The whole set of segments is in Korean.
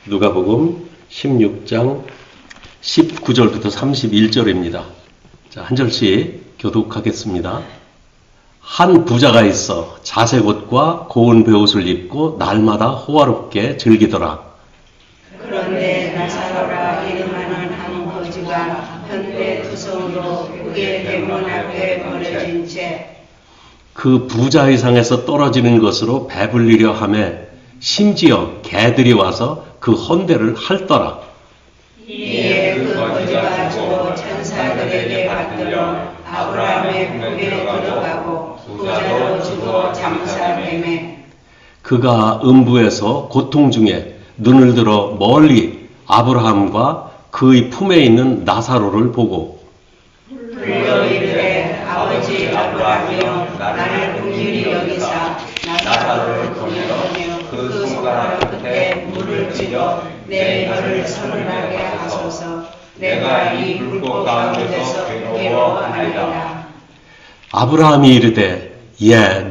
누가복음 16장 19절부터 31절입니다. 자, 한 절씩 교독하겠습니다. 한 부자가 있어 자색 옷과 고운 베옷을 입고 날마다 호화롭게 즐기더라. 그런데 나사로라 이름하는 한 거지가 현대 투성으로 그의 대문 앞에 버려진 채 그 부자의 상에서 떨어지는 것으로 배불리려 하매 심지어 개들이 와서 그 헌대를 핥더라. 이에 그 거지가 주로 천사들에게 받들어 아브라함의 품에 들어가고 부자로 주고 장사되매 그가 음부에서 고통 중에 눈을 들어 멀리 아브라함과 그의 품에 있는 나사로를 보고 불러 이르되 아버지 아브라함이여 나를 긍휼히 여기사 나사로를 보내어 그 손가락 끝에 물을 찌어 내 혀를 서늘하게 하소서. 내가 이 불꽃 가운데서 괴로워하나이다. 아브라함이 이르되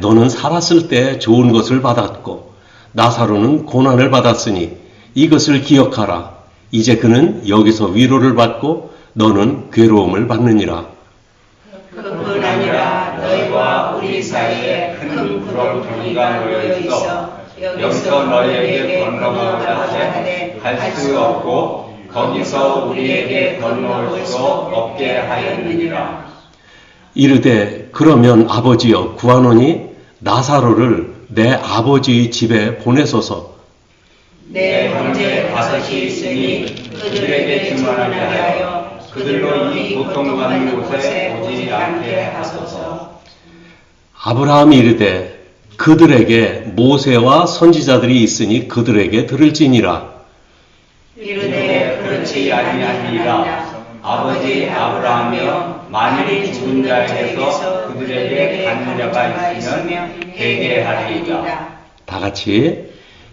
너는 살았을 때 좋은 것을 받았고 나사로는 고난을 받았으니 이것을 기억하라. 이제 그는 여기서 위로를 받고 너는 괴로움을 받느니라. 그뿐 아니라 너희와 우리 사이에 큰 구렁텅이가 놓여 있어 여기서 너희에게 건너가고자 하되 갈 수 없고 거기서 우리에게 건너올 수 없게 하였느니라. 이르되 그러면 아버지여 구하노니 나사로를 내 아버지의 집에 보내소서. 내 형제 다섯이 있으니 그들에게 증언하게 하여 그들로 이 고통받는 곳에 오지 않게 하소서. 아브라함이 이르되 그들에게 모세와 선지자들이 있으니 그들에게 들을지니라. 이르되 그렇지 아니하니라. 아버지 아브라함이여 만일 죽은 자에게서 그들에게 가는 자가 있으면 되게 하리이다. 다 같이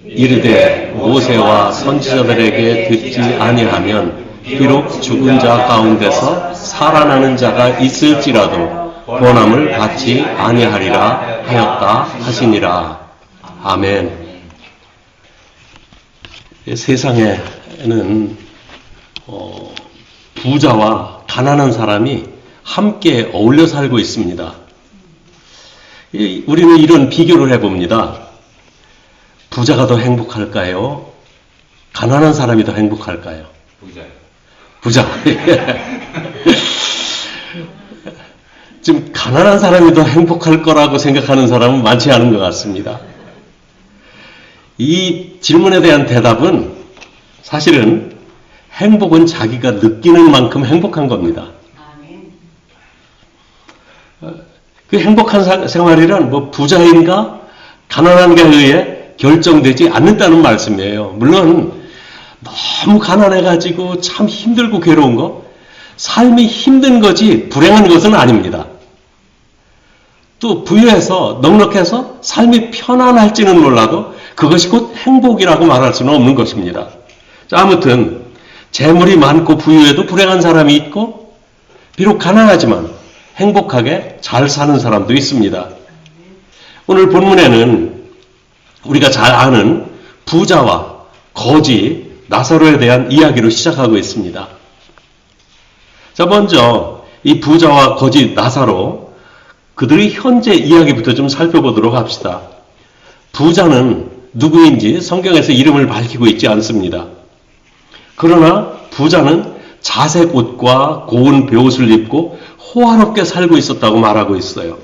이르되 모세와 선지자들에게 듣지 아니하면 비록 죽은 자 가운데서 살아나는 자가 있을지라도 권함을 받지 아니하리라 하였다 하시니라. 아멘. 세상에는 부자와 가난한 사람이 함께 어울려 살고 있습니다. 우리는 이런 비교를 해봅니다. 부자가 더 행복할까요? 가난한 사람이 더 행복할까요? 부자. 지금 가난한 사람이 더 행복할 거라고 생각하는 사람은 많지 않은 것 같습니다. 이 질문에 대한 대답은 사실은 행복은 자기가 느끼는 만큼 행복한 겁니다. 그 행복한 생활이란 뭐 부자인가 가난한가에 의해 결정되지 않는다는 말씀이에요. 물론 너무 가난해가지고 참 힘들고 괴로운 거, 삶이 힘든 거지 불행한 것은 아닙니다. 또 부유해서 넉넉해서 삶이 편안할지는 몰라도 그것이 곧 행복이라고 말할 수는 없는 것입니다. 자, 아무튼 재물이 많고 부유해도 불행한 사람이 있고 비록 가난하지만 행복하게 잘 사는 사람도 있습니다. 오늘 본문에는 우리가 잘 아는 부자와 거지 나사로에 대한 이야기로 시작하고 있습니다. 자, 먼저 이 부자와 거지 나사로 그들의 현재 이야기부터 좀 살펴보도록 합시다. 부자는 누구인지 성경에서 이름을 밝히고 있지 않습니다. 그러나 부자는 자색 옷과 고운 베옷을 입고 호화롭게 살고 있었다고 말하고 있어요.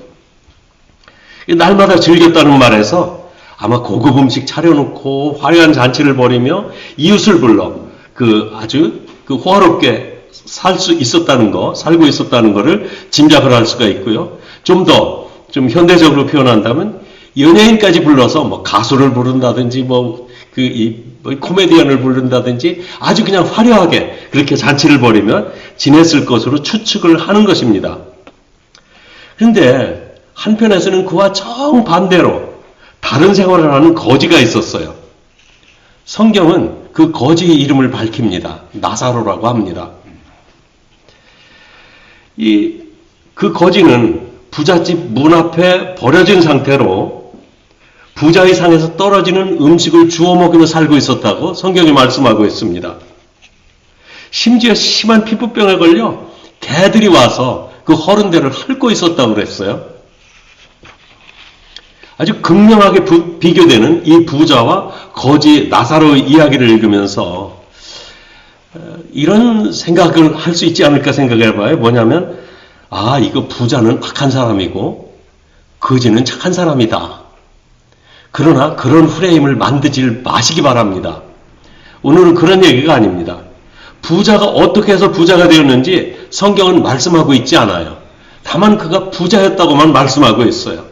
날마다 즐겼다는 말에서 아마 고급 음식 차려놓고 화려한 잔치를 벌이며 이웃을 불러 아주 호화롭게 살고 있었다는 것을 짐작을 할 수가 있고요. 좀 현대적으로 표현한다면 연예인까지 불러서 뭐 가수를 부른다든지 코미디언을 부른다든지 아주 그냥 화려하게 그렇게 잔치를 벌이면 지냈을 것으로 추측을 하는 것입니다. 그런데 한편에서는 그와 정반대로 다른 생활을 하는 거지가 있었어요. 성경은 그 거지의 이름을 밝힙니다. 나사로라고 합니다. 그 거지는 부잣집 문 앞에 버려진 상태로 부자의 상에서 떨어지는 음식을 주워 먹으며 살고 있었다고 성경이 말씀하고 있습니다. 심지어 심한 피부병에 걸려 개들이 와서 그 허른 데를 핥고 있었다고 그랬어요. 아주 극명하게 비교되는 이 부자와 거지 나사로의 이야기를 읽으면서 이런 생각을 할 수 있지 않을까 생각해봐요. 뭐냐면 이거 부자는 악한 사람이고 거지는 착한 사람이다. 그러나 그런 프레임을 만들지 마시기 바랍니다. 오늘은 그런 얘기가 아닙니다. 부자가 어떻게 해서 부자가 되었는지 성경은 말씀하고 있지 않아요. 다만 그가 부자였다고만 말씀하고 있어요.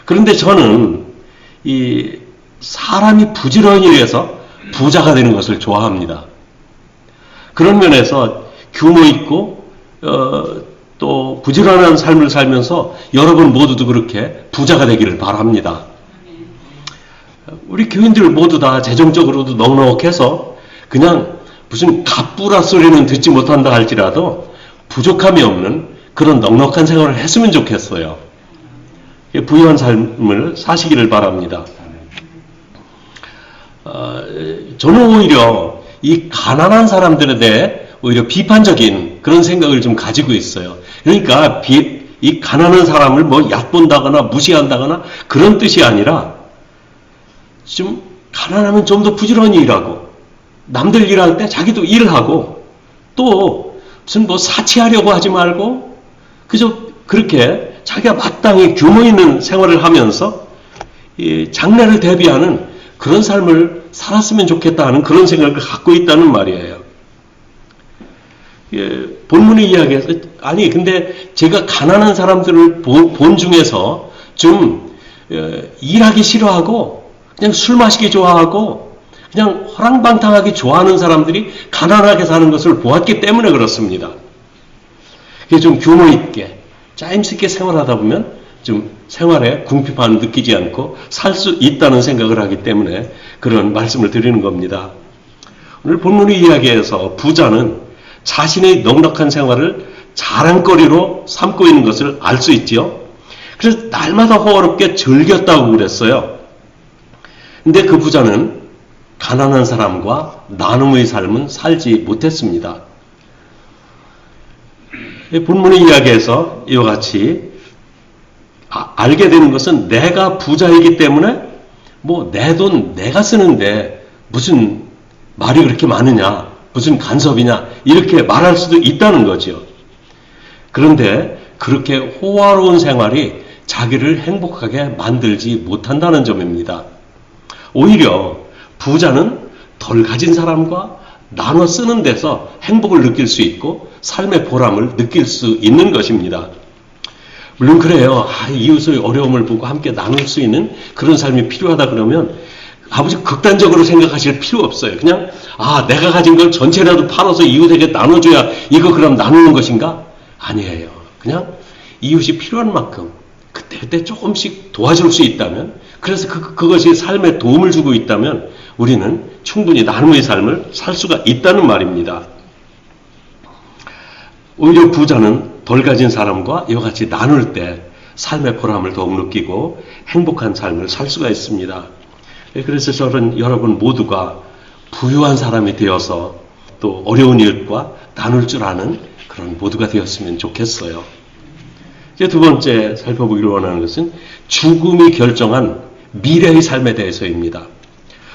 그런데 저는 이 사람이 부지런히 해서 부자가 되는 것을 좋아합니다. 그런 면에서 규모 있고 또 부지런한 삶을 살면서 여러분 모두도 그렇게 부자가 되기를 바랍니다. 우리 교인들 모두 다 재정적으로도 넉넉해서 그냥 무슨 갑부라 소리는 듣지 못한다 할지라도 부족함이 없는 그런 넉넉한 생활을 했으면 좋겠어요. 부유한 삶을 사시기를 바랍니다. 저는 오히려 이 가난한 사람들에 대해 오히려 비판적인 그런 생각을 좀 가지고 있어요. 그러니까 이 가난한 사람을 뭐 얕본다거나 무시한다거나 그런 뜻이 아니라 좀 가난하면 좀 더 부지런히 일하고 남들 일할 때 자기도 일하고 또 무슨 뭐 사치하려고 하지 말고 그저 그렇게 자기가 마땅히 규모 있는 생활을 하면서 이 장래를 대비하는 그런 삶을 살았으면 좋겠다 하는 그런 생각을 갖고 있다는 말이에요. 본문의 이야기에서 근데 제가 가난한 사람들을 본 중에서 좀 일하기 싫어하고 그냥 술 마시기 좋아하고 그냥 허랑방탕하기 좋아하는 사람들이 가난하게 사는 것을 보았기 때문에 그렇습니다. 그게 좀 규모 있게 짜임새 있게 생활하다 보면 좀 생활에 궁핍함을 느끼지 않고 살 수 있다는 생각을 하기 때문에 그런 말씀을 드리는 겁니다. 오늘 본문의 이야기에서 부자는 자신의 넉넉한 생활을 자랑거리로 삼고 있는 것을 알 수 있지요. 그래서 날마다 호화롭게 즐겼다고 그랬어요. 근데 그 부자는 가난한 사람과 나눔의 삶은 살지 못했습니다. 본문의 이야기에서 이와 같이 알게 되는 것은 내가 부자이기 때문에 뭐 내 돈 내가 쓰는데 무슨 말이 그렇게 많으냐, 무슨 간섭이냐 이렇게 말할 수도 있다는 거죠. 그런데 그렇게 호화로운 생활이 자기를 행복하게 만들지 못한다는 점입니다. 오히려 부자는 덜 가진 사람과 나눠 쓰는 데서 행복을 느낄 수 있고 삶의 보람을 느낄 수 있는 것입니다. 물론 그래요. 이웃의 어려움을 보고 함께 나눌 수 있는 그런 삶이 필요하다 그러면 아버지 극단적으로 생각하실 필요 없어요. 그냥 내가 가진 걸 전체라도 팔아서 이웃에게 나눠줘야 이거 그럼 나누는 것인가? 아니에요. 그냥 이웃이 필요한 만큼 그때 조금씩 도와줄 수 있다면, 그래서 그것이 삶에 도움을 주고 있다면 우리는 충분히 나눔의 삶을 살 수가 있다는 말입니다. 오히려 부자는 덜 가진 사람과 이와 같이 나눌 때 삶의 보람을 더욱 느끼고 행복한 삶을 살 수가 있습니다. 그래서 저는 여러분 모두가 부유한 사람이 되어서 또 어려운 이웃과 나눌 줄 아는 그런 모두가 되었으면 좋겠어요. 이제 두 번째 살펴보기를 원하는 것은 죽음이 결정한 미래의 삶에 대해서입니다.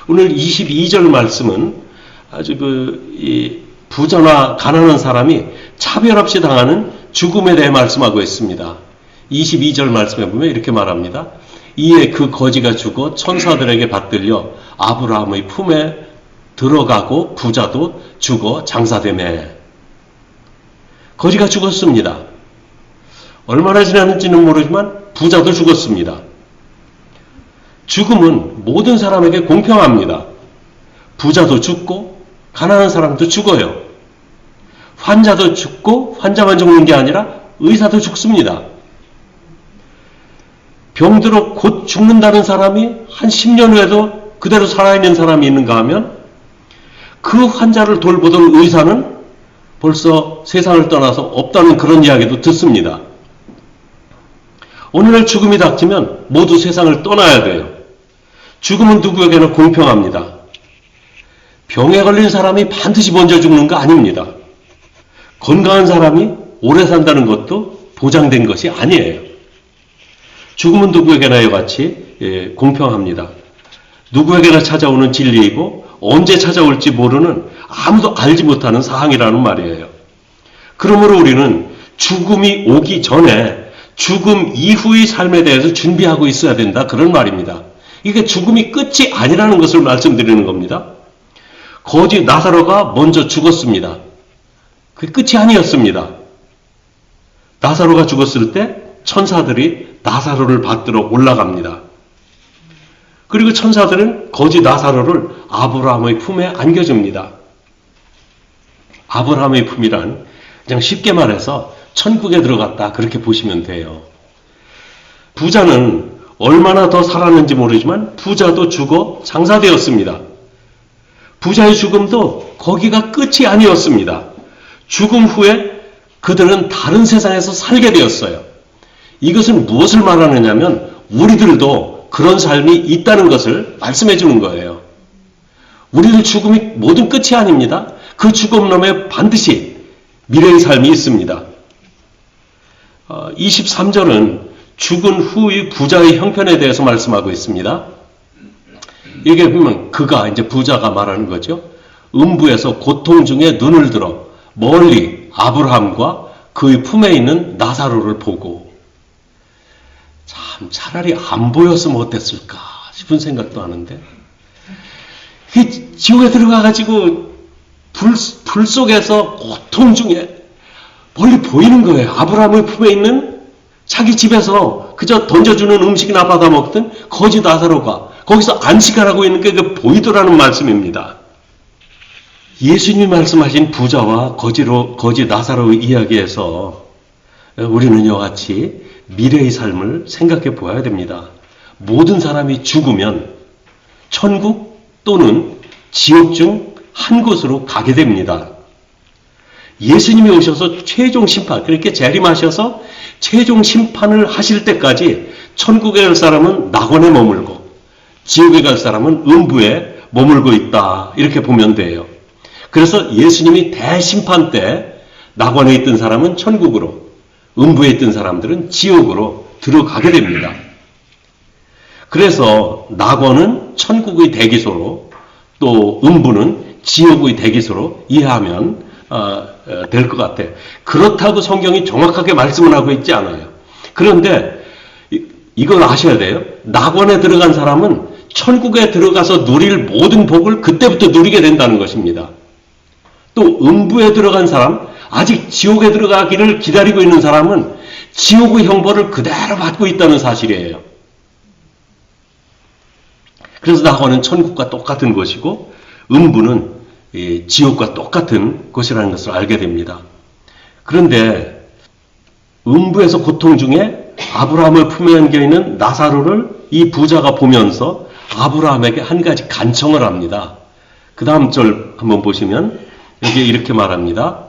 오늘 22절 말씀은 아주 이 부자나 가난한 사람이 차별 없이 당하는 죽음에 대해 말씀하고 있습니다. 22절 말씀에 보면 이렇게 말합니다. 이에 그 거지가 죽어 천사들에게 받들려 아브라함의 품에 들어가고 부자도 죽어 장사되매. 거지가 죽었습니다. 얼마나 지났는지는 모르지만 부자도 죽었습니다. 죽음은 모든 사람에게 공평합니다. 부자도 죽고 가난한 사람도 죽어요. 환자도 죽고 환자만 죽는 게 아니라 의사도 죽습니다. 병들어 곧 죽는다는 사람이 한 10년 후에도 그대로 살아있는 사람이 있는가 하면 그 환자를 돌보던 의사는 벌써 세상을 떠나서 없다는 그런 이야기도 듣습니다. 오늘날 죽음이 닥치면 모두 세상을 떠나야 돼요. 죽음은 누구에게나 공평합니다. 병에 걸린 사람이 반드시 먼저 죽는 거 아닙니다. 건강한 사람이 오래 산다는 것도 보장된 것이 아니에요. 죽음은 누구에게나 이같이 공평합니다. 누구에게나 찾아오는 진리이고 언제 찾아올지 모르는 아무도 알지 못하는 사항이라는 말이에요. 그러므로 우리는 죽음이 오기 전에 죽음 이후의 삶에 대해서 준비하고 있어야 된다. 그런 말입니다. 이게 죽음이 끝이 아니라는 것을 말씀드리는 겁니다. 거지 나사로가 먼저 죽었습니다. 그게 끝이 아니었습니다. 나사로가 죽었을 때 천사들이 나사로를 받들어 올라갑니다. 그리고 천사들은 거지 나사로를 아브라함의 품에 안겨줍니다. 아브라함의 품이란 그냥 쉽게 말해서 천국에 들어갔다 그렇게 보시면 돼요. 부자는 얼마나 더 살았는지 모르지만 부자도 죽어 장사되었습니다. 부자의 죽음도 거기가 끝이 아니었습니다. 죽음 후에 그들은 다른 세상에서 살게 되었어요. 이것은 무엇을 말하느냐면 우리들도 그런 삶이 있다는 것을 말씀해 주는 거예요. 우리들 죽음이 모든 끝이 아닙니다. 그 죽음 너머에 반드시 미래의 삶이 있습니다. 23절은 죽은 후의 부자의 형편에 대해서 말씀하고 있습니다. 이게 보면 그가 이제 부자가 말하는 거죠. 음부에서 고통 중에 눈을 들어 멀리 아브라함과 그의 품에 있는 나사로를 보고 참 차라리 안 보였으면 어땠을까 싶은 생각도 하는데 지옥에 들어가가지고 불 속에서 고통 중에 멀리 보이는 거예요. 아브라함의 품에 있는 자기 집에서 그저 던져주는 음식이나 받아 먹던 거지 나사로가 거기서 안식하라고 있는 게 보이더라는 말씀입니다. 예수님이 말씀하신 부자와 거지 나사로의 이야기에서 우리는 이같이 미래의 삶을 생각해 보아야 됩니다. 모든 사람이 죽으면 천국 또는 지옥 중 한 곳으로 가게 됩니다. 예수님이 오셔서 최종 심판, 그렇게 재림하셔서 최종 심판을 하실 때까지 천국에 갈 사람은 낙원에 머물고 지옥에 갈 사람은 음부에 머물고 있다. 이렇게 보면 돼요. 그래서 예수님이 대심판 때 낙원에 있던 사람은 천국으로, 음부에 있던 사람들은 지옥으로 들어가게 됩니다. 그래서 낙원은 천국의 대기소로 또 음부는 지옥의 대기소로 이해하면 될 것 같아요. 그렇다고 성경이 정확하게 말씀을 하고 있지 않아요. 그런데 이걸 아셔야 돼요. 낙원에 들어간 사람은 천국에 들어가서 누릴 모든 복을 그때부터 누리게 된다는 것입니다. 또 음부에 들어간 사람, 아직 지옥에 들어가기를 기다리고 있는 사람은 지옥의 형벌을 그대로 받고 있다는 사실이에요. 그래서 낙원은 천국과 똑같은 것이고 음부는 지옥과 똑같은 곳이라는 것을 알게 됩니다. 그런데 음부에서 고통 중에 아브라함의 품에 안겨있는 나사로를 이 부자가 보면서 아브라함에게 한 가지 간청을 합니다. 그 다음 절 한번 보시면 여기에 이렇게 말합니다.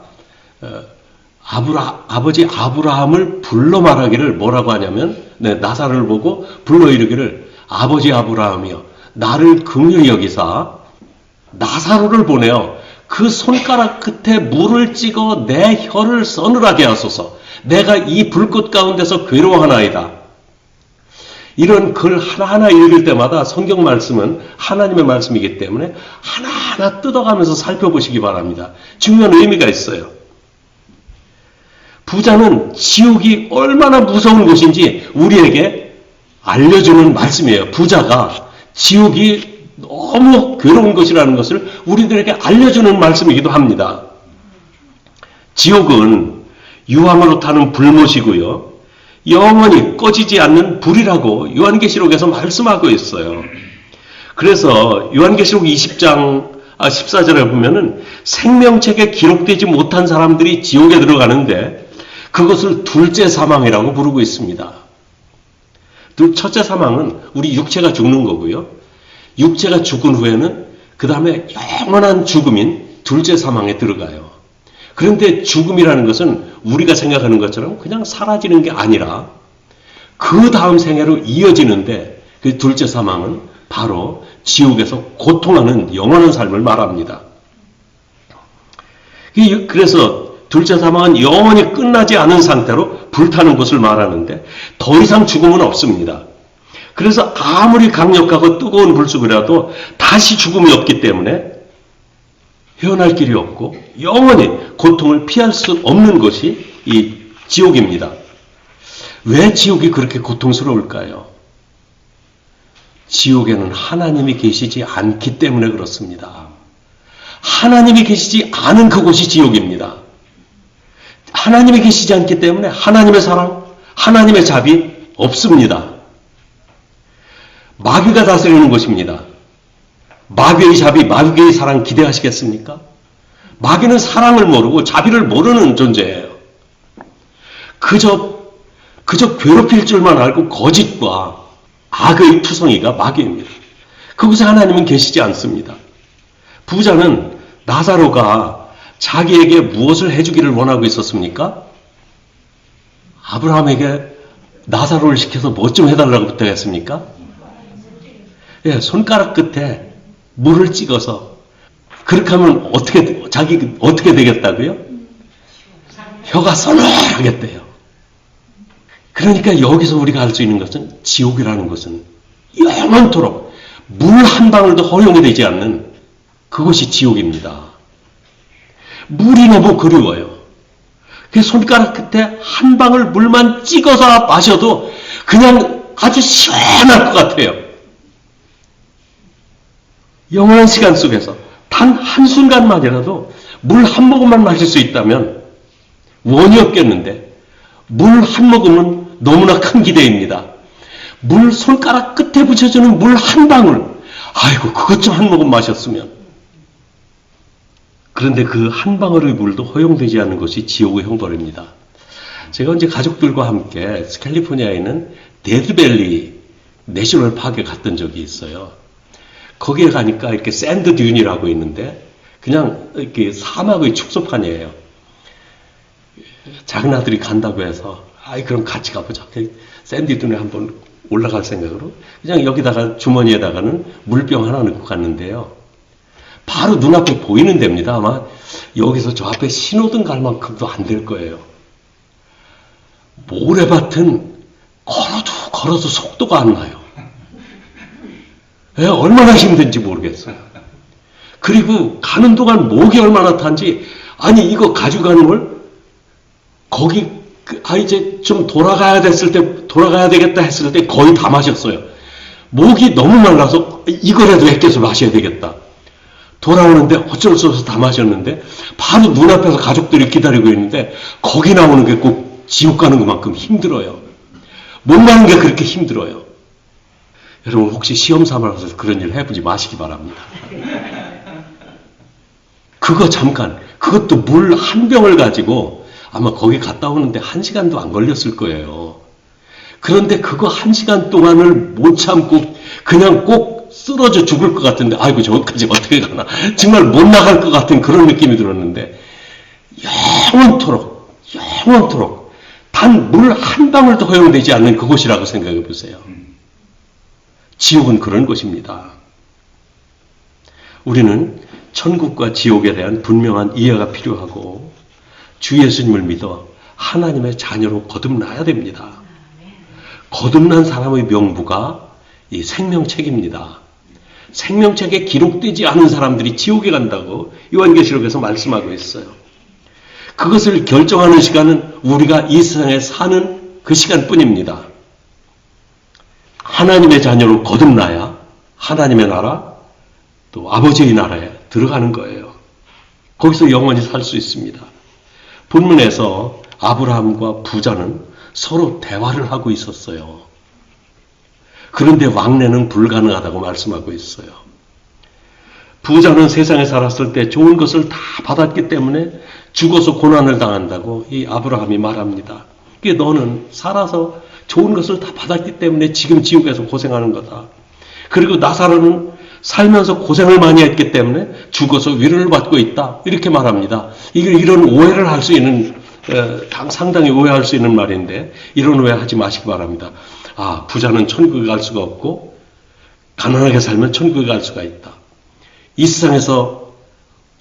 아버지 아브라함을 불러 말하기를 뭐라고 하냐면 나사로를 보고 불러 이르기를 아버지 아브라함이여 나를 긍휼히 여기사 나사로를 보내어 그 손가락 끝에 물을 찍어 내 혀를 서늘하게 하소서. 내가 이 불꽃 가운데서 괴로워하나이다. 이런 글 하나하나 읽을 때마다 성경 말씀은 하나님의 말씀이기 때문에 하나하나 뜯어가면서 살펴보시기 바랍니다. 중요한 의미가 있어요. 부자는 지옥이 얼마나 무서운 곳인지 우리에게 알려주는 말씀이에요. 부자가 지옥이 너무 괴로운 것이라는 것을 우리들에게 알려주는 말씀이기도 합니다. 지옥은 유황으로 타는 불못이고요. 영원히 꺼지지 않는 불이라고 요한계시록에서 말씀하고 있어요. 그래서 요한계시록 20장 14절에 보면은 생명책에 기록되지 못한 사람들이 지옥에 들어가는데 그것을 둘째 사망이라고 부르고 있습니다. 첫째 사망은 우리 육체가 죽는 거고요. 육체가 죽은 후에는 그 다음에 영원한 죽음인 둘째 사망에 들어가요. 그런데 죽음이라는 것은 우리가 생각하는 것처럼 그냥 사라지는 게 아니라 그 다음 생애로 이어지는데 그 둘째 사망은 바로 지옥에서 고통하는 영원한 삶을 말합니다. 그래서 둘째 사망은 영원히 끝나지 않은 상태로 불타는 것을 말하는데 더 이상 죽음은 없습니다. 그래서 아무리 강력하고 뜨거운 불속이라도 다시 죽음이 없기 때문에 헤어날 길이 없고 영원히 고통을 피할 수 없는 것이 이 지옥입니다. 왜 지옥이 그렇게 고통스러울까요? 지옥에는 하나님이 계시지 않기 때문에 그렇습니다. 하나님이 계시지 않은 그곳이 지옥입니다. 하나님이 계시지 않기 때문에 하나님의 사랑, 하나님의 자비 없습니다. 마귀가 다스리는 것입니다. 마귀의 자비, 마귀의 사랑 기대하시겠습니까? 마귀는 사랑을 모르고 자비를 모르는 존재예요. 그저 괴롭힐 줄만 알고 거짓과 악의 투성이가 마귀입니다. 그곳에 하나님은 계시지 않습니다. 부자는 나사로가 자기에게 무엇을 해주기를 원하고 있었습니까? 아브라함에게 나사로를 시켜서 뭐 좀 해달라고 부탁했습니까? 예, 손가락 끝에 물을 찍어서 그렇게 하면 어떻게 되겠다고요? 혀가 서늘하겠대요. 그러니까 여기서 우리가 알 수 있는 것은 지옥이라는 것은 영원토록 물 한 방울도 허용이 되지 않는 그것이 지옥입니다. 물이 너무 그리워요. 그 손가락 끝에 한 방울 물만 찍어서 마셔도 그냥 아주 시원할 것 같아요. 영원한 시간 속에서 단 한순간만이라도 물 한 모금만 마실 수 있다면 원이 없겠는데 물 한 모금은 너무나 큰 기대입니다. 물 손가락 끝에 붙여주는 물 한 방울, 아이고 그것 좀 한 모금 마셨으면. 그런데 그 한 방울의 물도 허용되지 않는 것이 지옥의 형벌입니다. 제가 언제 가족들과 함께 캘리포니아에 있는 데드밸리 내셔널 파크에 갔던 적이 있어요. 거기에 가니까 이렇게 샌드 듄이라고 있는데 그냥 이렇게 사막의 축소판이에요. 작은 아들이 간다고 해서 그럼 같이 가보자. 샌드 듄에 한번 올라갈 생각으로 그냥 여기다가 주머니에다가는 물병 하나 넣고 갔는데요. 바로 눈앞에 보이는 데입니다. 아마 여기서 저 앞에 신호등 갈 만큼도 안 될 거예요. 모래밭은 걸어도 속도가 안 나요. 얼마나 힘든지 모르겠어요. 그리고 가는 동안 목이 얼마나 탄지, 아니 이거 가지고 가는 걸 거기 이제 좀 돌아가야 되겠다 했을 때 거의 다 마셨어요. 목이 너무 말라서 이거라도 아껴서 마셔야 되겠다. 돌아오는데 어쩔 수 없어서 다 마셨는데 바로 눈앞에서 가족들이 기다리고 있는데 거기 나오는 게 꼭 지옥 가는 것만큼 힘들어요. 못 가는 게 그렇게 힘들어요. 여러분 혹시 시험 삼아서 그런 일 해보지 마시기 바랍니다. 그것도 물 한 병을 가지고 아마 거기 갔다 오는데 1시간도 안 걸렸을 거예요. 그런데 그거 1시간 동안을 못 참고 그냥 꼭 쓰러져 죽을 것 같은데 아이고 저것까지 어떻게 가나 정말 못 나갈 것 같은 그런 느낌이 들었는데 영원토록 단 물 한 방울도 허용되지 않는 그곳이라고 생각해 보세요. 지옥은 그런 곳입니다. 우리는 천국과 지옥에 대한 분명한 이해가 필요하고 주 예수님을 믿어 하나님의 자녀로 거듭나야 됩니다. 거듭난 사람의 명부가 이 생명책입니다. 생명책에 기록되지 않은 사람들이 지옥에 간다고 요한계시록에서 말씀하고 있어요. 그것을 결정하는 시간은 우리가 이 세상에 사는 그 시간뿐입니다. 하나님의 자녀로 거듭나야 하나님의 나라 또 아버지의 나라에 들어가는 거예요. 거기서 영원히 살 수 있습니다. 본문에서 아브라함과 부자는 서로 대화를 하고 있었어요. 그런데 왕래는 불가능하다고 말씀하고 있어요. 부자는 세상에 살았을 때 좋은 것을 다 받았기 때문에 죽어서 고난을 당한다고 이 아브라함이 말합니다. 너는 살아서 좋은 것을 다 받았기 때문에 지금 지옥에서 고생하는 거다. 그리고 나사로는 살면서 고생을 많이 했기 때문에 죽어서 위로를 받고 있다. 이렇게 말합니다. 이런 오해를 할 수 있는 상당히 오해할 수 있는 말인데 이런 오해 하지 마시기 바랍니다. 부자는 천국에 갈 수가 없고 가난하게 살면 천국에 갈 수가 있다. 이 세상에서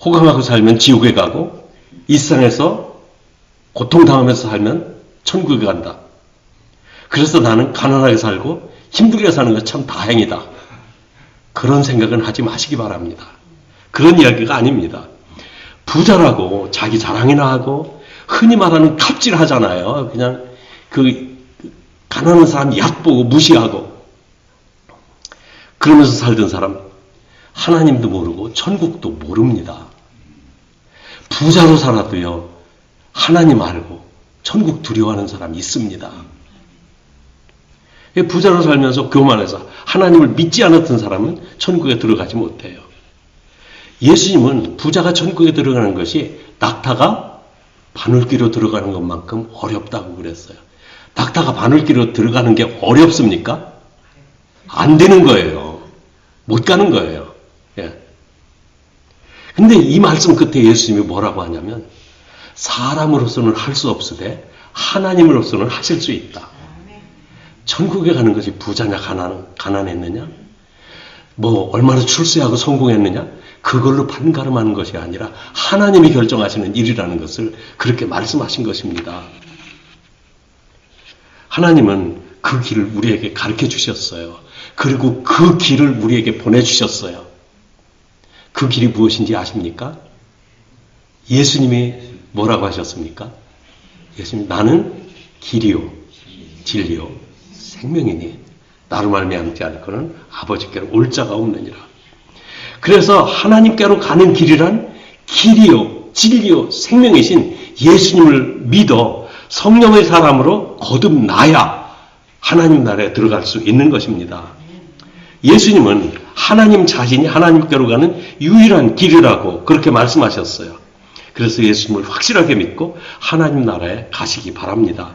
호강하고 살면 지옥에 가고 이 세상에서 고통당하면서 살면 천국에 간다. 그래서 나는 가난하게 살고 힘들게 사는 것 참 다행이다. 그런 생각은 하지 마시기 바랍니다. 그런 이야기가 아닙니다. 부자라고 자기 자랑이나 하고 흔히 말하는 갑질하잖아요. 그냥 가난한 사람 얕보고 무시하고 그러면서 살던 사람 하나님도 모르고 천국도 모릅니다. 부자로 살아도요 하나님 알고 천국 두려워하는 사람이 있습니다. 부자로 살면서 교만해서 하나님을 믿지 않았던 사람은 천국에 들어가지 못해요. 예수님은 부자가 천국에 들어가는 것이 낙타가 바늘귀로 들어가는 것만큼 어렵다고 그랬어요. 낙타가 바늘귀로 들어가는 게 어렵습니까? 안 되는 거예요. 못 가는 거예요. 예. 근데 이 말씀 끝에 예수님이 뭐라고 하냐면 사람으로서는 할 수 없으되 하나님으로서는 하실 수 있다. 천국에 가는 것이 부자냐 가난했느냐 뭐 얼마나 출세하고 성공했느냐 그걸로 판가름하는 것이 아니라 하나님이 결정하시는 일이라는 것을 그렇게 말씀하신 것입니다. 하나님은 그 길을 우리에게 가르쳐 주셨어요. 그리고 그 길을 우리에게 보내주셨어요. 그 길이 무엇인지 아십니까? 예수님이 뭐라고 하셨습니까? 예수님 나는 길이요 진리요 생명이니 나로 말미암지 않고는 아버지께로 올 자가 없느니라. 그래서 하나님께로 가는 길이란 길이요 진리요 생명이신 예수님을 믿어 성령의 사람으로 거듭나야 하나님 나라에 들어갈 수 있는 것입니다. 예수님은 하나님 자신이 하나님께로 가는 유일한 길이라고 그렇게 말씀하셨어요. 그래서 예수님을 확실하게 믿고 하나님 나라에 가시기 바랍니다.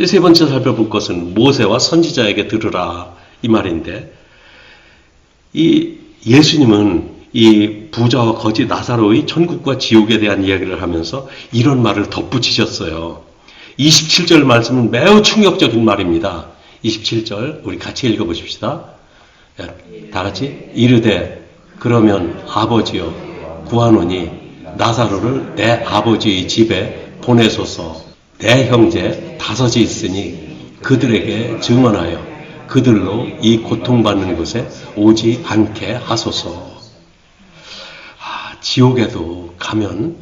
세 번째 살펴볼 것은 모세와 선지자에게 들으라 이 말인데 이 예수님은 이 부자와 거지 나사로의 천국과 지옥에 대한 이야기를 하면서 이런 말을 덧붙이셨어요. 27절 말씀은 매우 충격적인 말입니다. 27절 우리 같이 읽어보십시다. 다 같이 이르되 그러면 아버지여 구하노니 나사로를 내 아버지의 집에 보내소서. 내 형제 5이 있으니 그들에게 증언하여 그들로 이 고통받는 곳에 오지 않게 하소서. 지옥에도 가면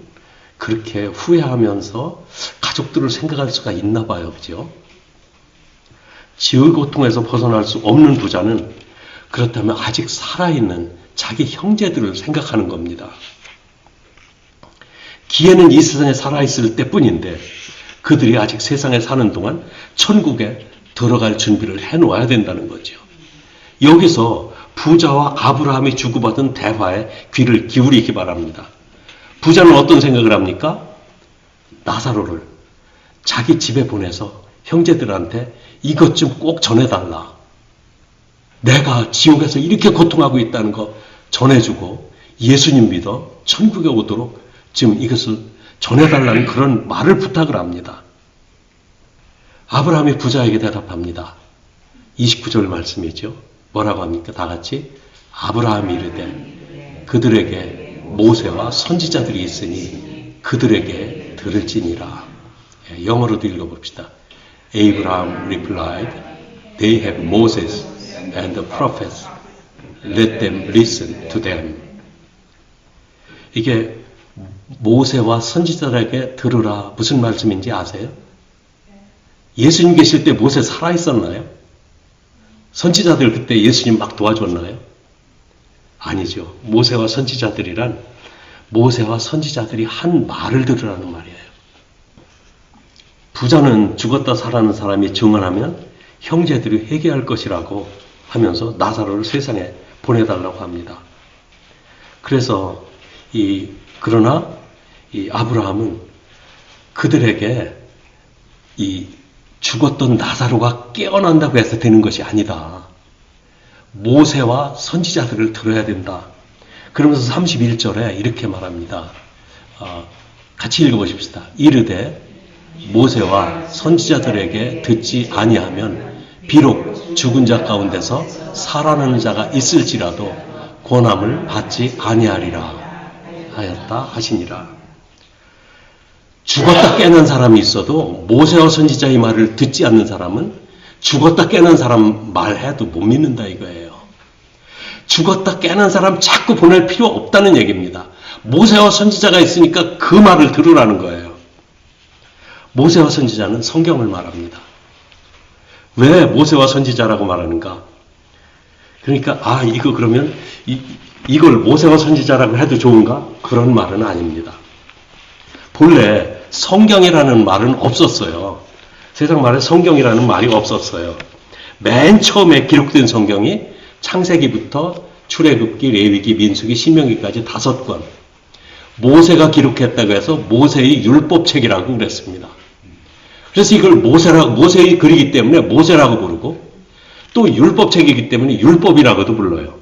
그렇게 후회하면서 가족들을 생각할 수가 있나 봐요. 그죠? 지옥의 고통에서 벗어날 수 없는 부자는 그렇다면 아직 살아있는 자기 형제들을 생각하는 겁니다. 기회는 이 세상에 살아있을 때뿐인데 그들이 아직 세상에 사는 동안 천국에 들어갈 준비를 해놓아야 된다는 거죠. 여기서 부자와 아브라함이 주고받은 대화에 귀를 기울이기 바랍니다. 부자는 어떤 생각을 합니까? 나사로를 자기 집에 보내서 형제들한테 이것 좀 꼭 전해달라. 내가 지옥에서 이렇게 고통하고 있다는 거 전해주고 예수님 믿어 천국에 오도록 지금 이것을 전해달라는 그런 말을 부탁을 합니다. 아브라함이 부자에게 대답합니다. 29절 말씀이죠. 뭐라고 합니까? 다 같이 아브라함이 이르되 그들에게 모세와 선지자들이 있으니 그들에게 들을지니라. 영어로도 읽어봅시다. Abraham replied, They have Moses and the prophets. Let them listen to them. 이게 모세와 선지자들에게 들으라 무슨 말씀인지 아세요? 예수님 계실 때 모세 살아있었나요? 선지자들 그때 예수님 막 도와줬나요? 아니죠. 모세와 선지자들이란 모세와 선지자들이 한 말을 들으라는 말이에요. 부자는 죽었다 살아난 사람이 증언하면 형제들이 회개할 것이라고 하면서 나사로를 세상에 보내달라고 합니다. 그래서 그러나 이 아브라함은 그들에게 이 죽었던 나사로가 깨어난다고 해서 되는 것이 아니다. 모세와 선지자들을 들어야 된다. 그러면서 31절에 이렇게 말합니다. 같이 읽어보십시다. 이르되 모세와 선지자들에게 듣지 아니하면 비록 죽은 자 가운데서 살아나는 자가 있을지라도 고난을 받지 아니하리라 하였다 하시니라. 죽었다 깨는 사람이 있어도 모세와 선지자의 말을 듣지 않는 사람은 죽었다 깨는 사람 말해도 못 믿는다 이거예요. 죽었다 깨는 사람 자꾸 보낼 필요 없다는 얘기입니다. 모세와 선지자가 있으니까 그 말을 들으라는 거예요. 모세와 선지자는 성경을 말합니다. 왜 모세와 선지자라고 말하는가? 그러니까 이거 그러면 이걸 모세와 선지자라고 해도 좋은가? 그런 말은 아닙니다. 본래 성경이라는 말은 없었어요. 세상 말에 성경이라는 말이 없었어요. 맨 처음에 기록된 성경이 창세기부터 출애굽기, 레위기, 민수기, 신명기까지 5권. 모세가 기록했다고 해서 모세의 율법책이라고 그랬습니다. 그래서 이걸 모세의 글이기 때문에 모세라고 부르고 또 율법책이기 때문에 율법이라고도 불러요.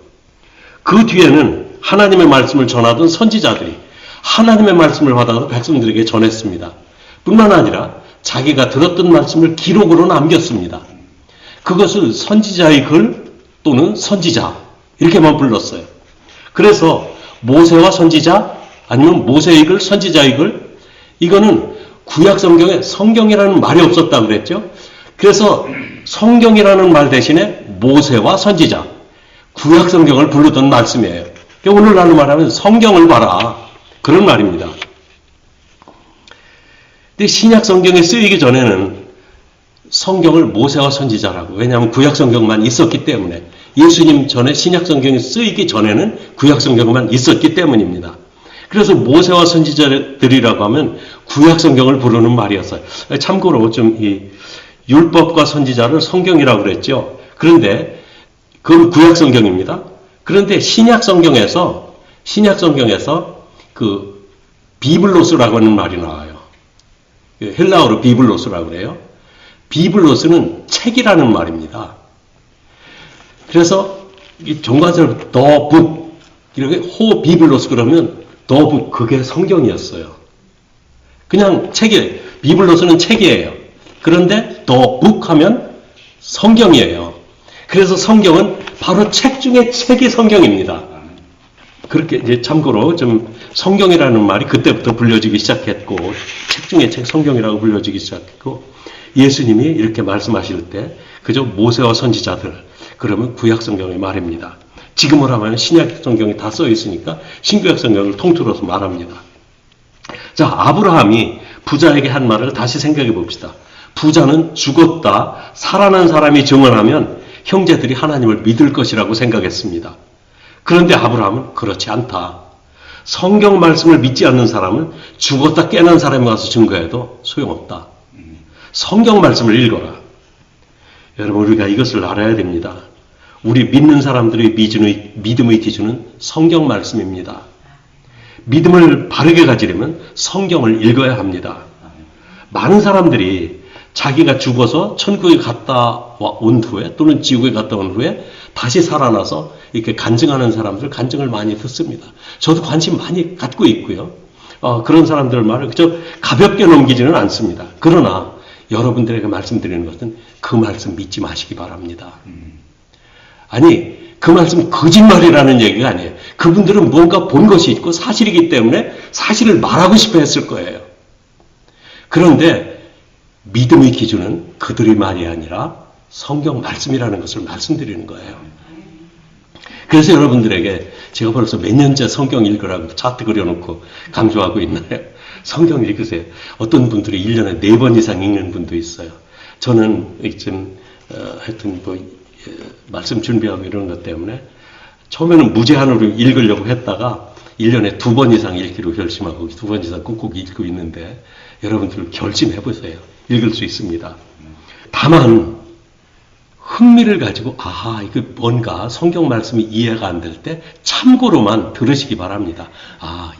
그 뒤에는 하나님의 말씀을 전하던 선지자들이 하나님의 말씀을 받아서 백성들에게 전했습니다. 뿐만 아니라 자기가 들었던 말씀을 기록으로 남겼습니다. 그것을 선지자의 글 또는 선지자 이렇게만 불렀어요. 그래서 모세와 선지자 아니면 모세의 글, 선지자의 글 이거는 구약 성경에 성경이라는 말이 없었다고 그랬죠. 그래서 성경이라는 말 대신에 모세와 선지자 구약 성경을 부르던 말씀이에요. 오늘날로 말하면 성경을 봐라 그런 말입니다. 근데 신약 성경에 쓰이기 전에는 성경을 모세와 선지자라고 왜냐하면 구약 성경만 있었기 때문에 예수님 전에 신약 성경이 쓰이기 전에는 구약 성경만 있었기 때문입니다. 그래서 모세와 선지자들이라고 하면 구약 성경을 부르는 말이었어요. 참고로 좀 이 율법과 선지자를 성경이라고 그랬죠. 그런데 그건 구약 성경입니다. 그런데 신약 성경에서 그 비블로스라고 하는 말이 나와요. 헬라어로 비블로스라고 그래요. 비블로스는 책이라는 말입니다. 그래서 이 정관사를 더 북 이렇게 호 비블로스 그러면 더 북 그게 성경이었어요. 그냥 책이에요. 비블로스는 책이에요. 그런데 더 북 하면 성경이에요. 그래서 성경은 바로 책 중에 책이 성경입니다. 그렇게 이제 참고로 좀 성경이라는 말이 그때부터 불려지기 시작했고 책 중에 책 성경이라고 불려지기 시작했고 예수님이 이렇게 말씀하실 때 그저 모세와 선지자들 그러면 구약 성경의 말입니다. 지금으로 하면 신약 성경이 다 써 있으니까 신구약 성경을 통틀어서 말합니다. 자, 아브라함이 부자에게 한 말을 다시 생각해 봅시다. 부자는 죽었다 살아난 사람이 증언하면 형제들이 하나님을 믿을 것이라고 생각했습니다. 그런데 아브라함은 그렇지 않다. 성경 말씀을 믿지 않는 사람은 죽었다 깨난 사람이 와서 증거해도 소용없다. 성경 말씀을 읽어라. 여러분 우리가 이것을 알아야 됩니다. 우리 믿는 사람들의 믿음의 기준은 성경 말씀입니다. 믿음을 바르게 가지려면 성경을 읽어야 합니다. 많은 사람들이 자기가 죽어서 천국에 갔다 온 후에 또는 지옥에 갔다 온 후에 다시 살아나서 이렇게 간증하는 사람들 간증을 많이 듣습니다. 저도 관심 많이 갖고 있고요. 그런 사람들 말을 그저 가볍게 넘기지는 않습니다. 그러나 여러분들에게 말씀드리는 것은 그 말씀 믿지 마시기 바랍니다. 아니 그 말씀 거짓말이라는 얘기가 아니에요. 그분들은 뭔가 본 것이 있고 사실이기 때문에 사실을 말하고 싶어 했을 거예요. 그런데 믿음의 기준은 그들의 말이 아니라 성경 말씀이라는 것을 말씀드리는 거예요. 그래서 여러분들에게 제가 벌써 몇 년째 성경 읽으라고 차트 그려놓고 강조하고 있나요? 성경 읽으세요. 어떤 분들이 1년에 4번 이상 읽는 분도 있어요. 저는 지금 하여튼 말씀 준비하고 이런 것 때문에 처음에는 무제한으로 읽으려고 했다가 1년에 2번 이상 읽기로 결심하고 2번 이상 꾹꾹 읽고 있는데 여러분들 결심해보세요. 읽을 수 있습니다. 다만 흥미를 가지고 이거 뭔가 성경 말씀이 이해가 안 될 때 참고로만 들으시기 바랍니다.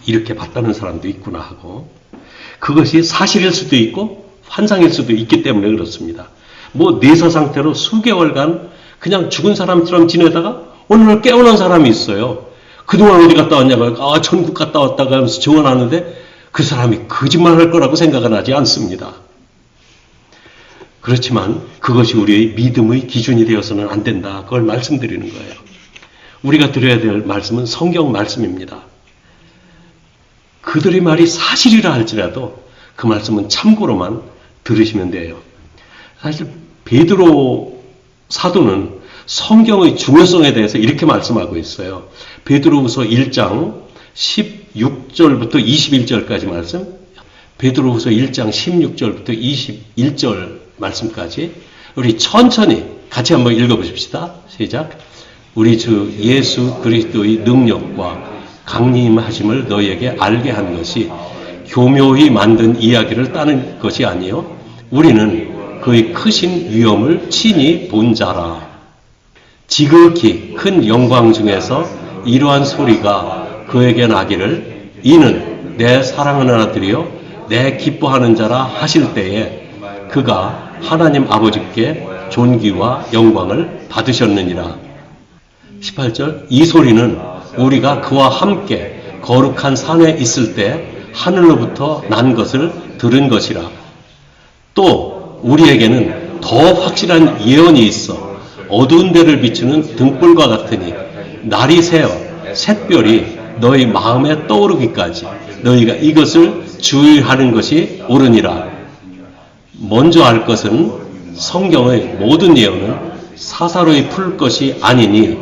이렇게 봤다는 사람도 있구나 하고 그것이 사실일 수도 있고 환상일 수도 있기 때문에 그렇습니다. 뇌사 상태로 수개월간 그냥 죽은 사람처럼 지내다가 어느 날 깨어난 사람이 있어요. 그동안 어디 갔다 왔냐고 천국 갔다 왔다고 하면서 증언하는데 그 사람이 거짓말할 거라고 생각은 하지 않습니다. 그렇지만 그것이 우리의 믿음의 기준이 되어서는 안 된다. 그걸 말씀드리는 거예요. 우리가 드려야 될 말씀은 성경 말씀입니다. 그들의 말이 사실이라 할지라도 그 말씀은 참고로만 들으시면 돼요. 사실 베드로 사도는 성경의 중요성에 대해서 이렇게 말씀하고 있어요. 베드로후서 1장 16절부터 21절까지 말씀, 베드로후서 1장 16절부터 21절 말씀까지 우리 천천히 같이 한번 읽어보십시다. 시작. 우리 주 예수 그리스도의 능력과 강림하심을 너희에게 알게 한 것이 교묘히 만든 이야기를 따는 것이 아니요 우리는 그의 크신 위엄을 친히 본 자라. 지극히 큰 영광 중에서 이러한 소리가 그에게 나기를 이는 내 사랑하는 아들이요 내 기뻐하는 자라 하실 때에 그가 하나님 아버지께 존귀와 영광을 받으셨느니라. 18절. 이 소리는 우리가 그와 함께 거룩한 산에 있을 때 하늘로부터 난 것을 들은 것이라. 또 우리에게는 더 확실한 예언이 있어 어두운 데를 비추는 등불과 같으니 날이 새어 샛별이 너희 마음에 떠오르기까지 너희가 이것을 주의하는 것이 옳으니라. 먼저 알 것은 성경의 모든 예언은 사사로이 풀 것이 아니니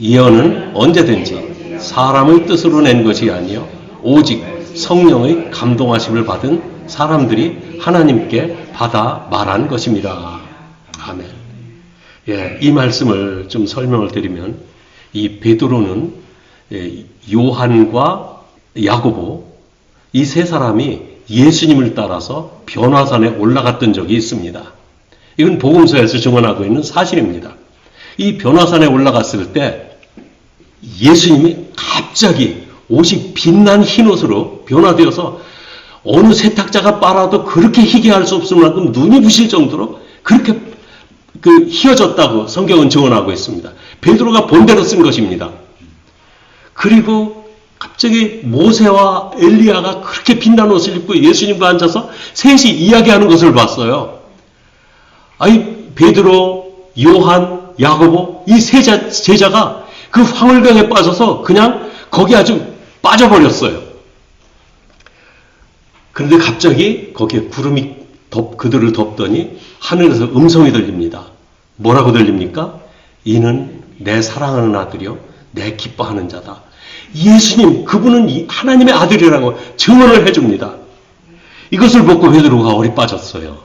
예언은 언제든지 사람의 뜻으로 낸 것이 아니요 오직 성령의 감동하심을 받은 사람들이 하나님께 받아 말한 것입니다. 아멘. 예, 이 말씀을 좀 설명을 드리면 이 베드로는 요한과 야고보 이 세 사람이 예수님을 따라서 변화산에 올라갔던 적이 있습니다. 이건 복음서에서 증언하고 있는 사실입니다. 이 변화산에 올라갔을 때 예수님이 갑자기 옷이 빛난 흰옷으로 변화되어서 어느 세탁자가 빨아도 그렇게 희귀할 수 없을 만큼 눈이 부실 정도로 그렇게 희어졌다고 성경은 증언하고 있습니다. 베드로가 본대로 쓴 것입니다. 그리고 갑자기 모세와 엘리야가 그렇게 빛난 옷을 입고 예수님과 앉아서 셋이 이야기하는 것을 봤어요. 아니 베드로, 요한, 야고보 이 세 제자가 그 황홀경에 빠져서 그냥 거기 아주 빠져버렸어요. 그런데 갑자기 거기에 구름이 그들을 덮더니 하늘에서 음성이 들립니다. 뭐라고 들립니까? 이는 내 사랑하는 아들이요 내 기뻐하는 자다. 예수님 그분은 하나님의 아들이라고 증언을 해줍니다. 이것을 보고 베드로가 얼이 빠졌어요.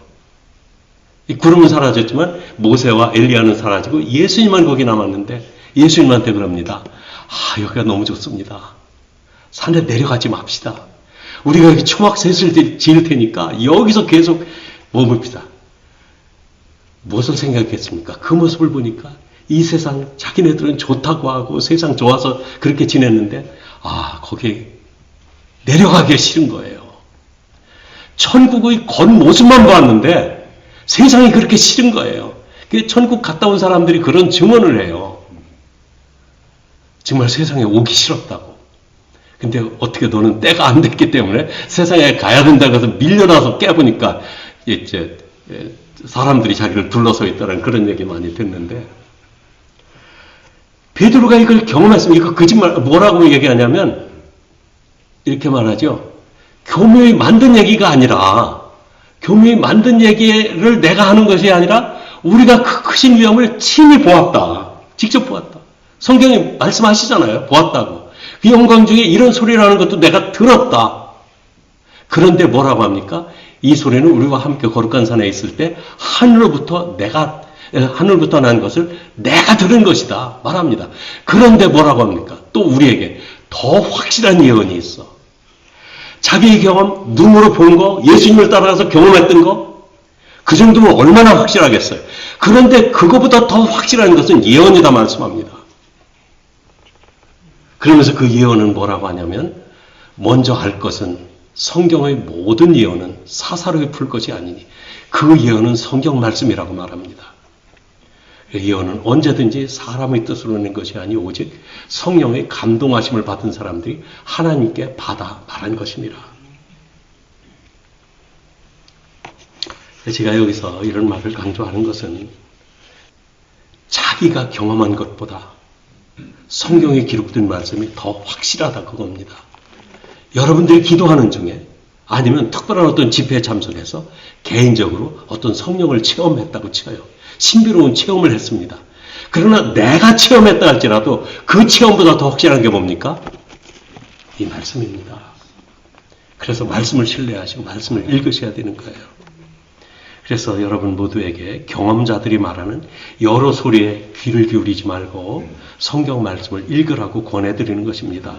이 구름은 사라졌지만 모세와 엘리야는 사라지고 예수님만 거기 남았는데 예수님한테 그럽니다. 여기가 너무 좋습니다. 산에 내려가지 맙시다. 우리가 여기 초막셋을 지을 테니까 여기서 계속 머뭅시다. 무엇을 생각했습니까? 그 모습을 보니까 이 세상 자기네들은 좋다고 하고 세상 좋아서 그렇게 지냈는데 거기 내려가기 싫은 거예요. 천국의 겉모습만 봤는데 세상이 그렇게 싫은 거예요. 천국 갔다 온 사람들이 그런 증언을 해요. 정말 세상에 오기 싫었다고. 근데 어떻게 너는 때가 안 됐기 때문에 세상에 가야 된다고 해서 밀려나서 깨보니까 이제 사람들이 자기를 둘러서 있다는 그런 얘기 많이 듣는데 베드로가 이걸 경험했으면 이거 거짓말 뭐라고 얘기하냐면 이렇게 말하죠. 교묘히 만든 얘기가 아니라 교묘히 만든 얘기를 내가 하는 것이 아니라 우리가 그 크신 위엄을 친히 보았다. 직접 보았다. 성경이 말씀하시잖아요. 보았다고. 그 영광 중에 이런 소리라는 것도 내가 들었다. 그런데 뭐라고 합니까? 이 소리는 우리와 함께 거룩한 산에 있을 때 하늘로부터 난 것을 내가 들은 것이다 말합니다. 그런데 뭐라고 합니까? 또 우리에게 더 확실한 예언이 있어. 자기의 경험, 눈으로 본 거, 예수님을 따라가서 경험했던 거, 그 정도면 얼마나 확실하겠어요. 그런데 그거보다 더 확실한 것은 예언이다 말씀합니다. 그러면서 그 예언은 뭐라고 하냐면 먼저 할 것은 성경의 모든 예언은 사사로이 풀 것이 아니니 그 예언은 성경 말씀이라고 말합니다. 예언은 언제든지 사람의 뜻으로 낸 것이 아니 오직 성령의 감동하심을 받은 사람들이 하나님께 받아 말한 것이니라. 제가 여기서 이런 말을 강조하는 것은 자기가 경험한 것보다 성경에 기록된 말씀이 더 확실하다 그겁니다. 여러분들이 기도하는 중에 아니면 특별한 어떤 집회에 참석해서 개인적으로 어떤 성령을 체험했다고 쳐요. 신비로운 체험을 했습니다. 그러나 내가 체험했다 할지라도 그 체험보다 더 확실한 게 뭡니까? 이 말씀입니다. 그래서 말씀을 신뢰하시고 말씀을 읽으셔야 되는 거예요. 그래서 여러분 모두에게 경험자들이 말하는 여러 소리에 귀를 기울이지 말고 성경 말씀을 읽으라고 권해드리는 것입니다.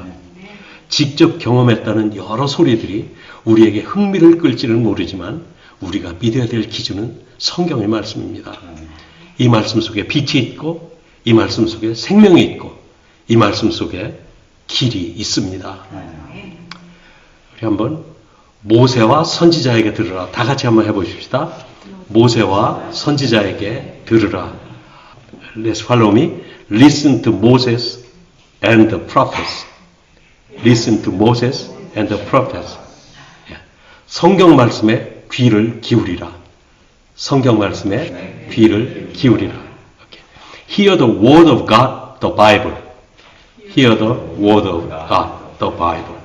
직접 경험했다는 여러 소리들이 우리에게 흥미를 끌지는 모르지만 우리가 믿어야 될 기준은 성경의 말씀입니다. 이 말씀 속에 빛이 있고 이 말씀 속에 생명이 있고 이 말씀 속에 길이 있습니다. 우리 한번 모세와 선지자에게 들으라. 다 같이 한번 해보십시다. 모세와 선지자에게 들으라. Let's follow me. Listen to Moses and the prophets. Listen to Moses and the prophets. 성경 말씀에 귀를 기울이라. 성경 말씀에 귀를 기울이라. Hear the word of God, the Bible. Hear the word of God, the Bible.